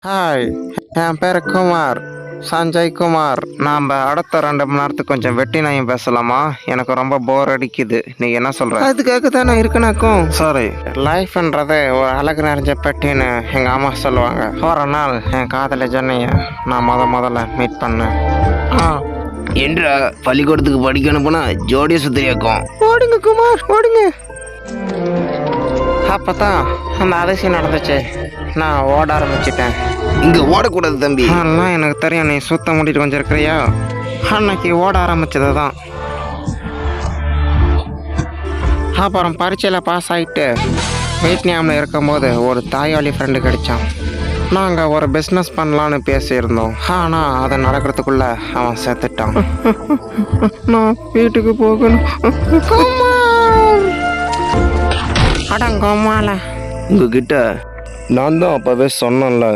Hi, என் பேர் குமார், சஞ்சய் குமார். நாம் அடுத்த 2 மணி நேரத்துக்கு கொஞ்சம் வெட்டி நாயும் பேசலாமா? எனக்கு ரொம்ப போர் அடிக்குது. நீ என்ன சொல்ற? அதுக்காக தான் நான் இருக்கனாக்கும். சாரி, லைஃப்ன்றது ஒரு அழகு நிறைஞ்ச பெட்டின்னு எங்கள் அம்மா சொல்லுவாங்க. ஒரு நாள் என் காதலி ஜென்னியை நான் முதல்ல மீட் பண்ணேன். என்றா பள்ளிக்கூடத்துக்கு படிக்க அனுப்புனா ஜோடிய சுத்திரியாக்கும். ஓடுங்க குமார், ஓடுங்க. அப்பதான் அந்த அதிசயம் நடந்துச்சு. நான் ஓட ஆரம்பிச்சிட்டேன். இங்க ஓடக்கூடாது தம்பி. அதெல்லாம் எனக்கு தெரியும். நீ சுத்த முடிட்டு கொஞ்சம் இருக்கிறியா? அன்னைக்கு ஓட ஆரம்பிச்சது தான். அப்புறம் பரீட்சையில் பாஸ் ஆகிட்டு வியட்நாமில் இருக்கும்போது ஒரு தாய்வழி ஃப்ரெண்டு கிடைச்சான். நாங்கள் ஒரு பிஸ்னஸ் பண்ணலான்னு பேசியிருந்தோம். ஆனால் அதை நடக்கிறதுக்குள்ள அவன் செத்துட்டான். நான் வீட்டுக்கு போகணும். அடங்கம்மால உங்ககிட்ட நான் தான் அப்போவே சொன்னேன்ல,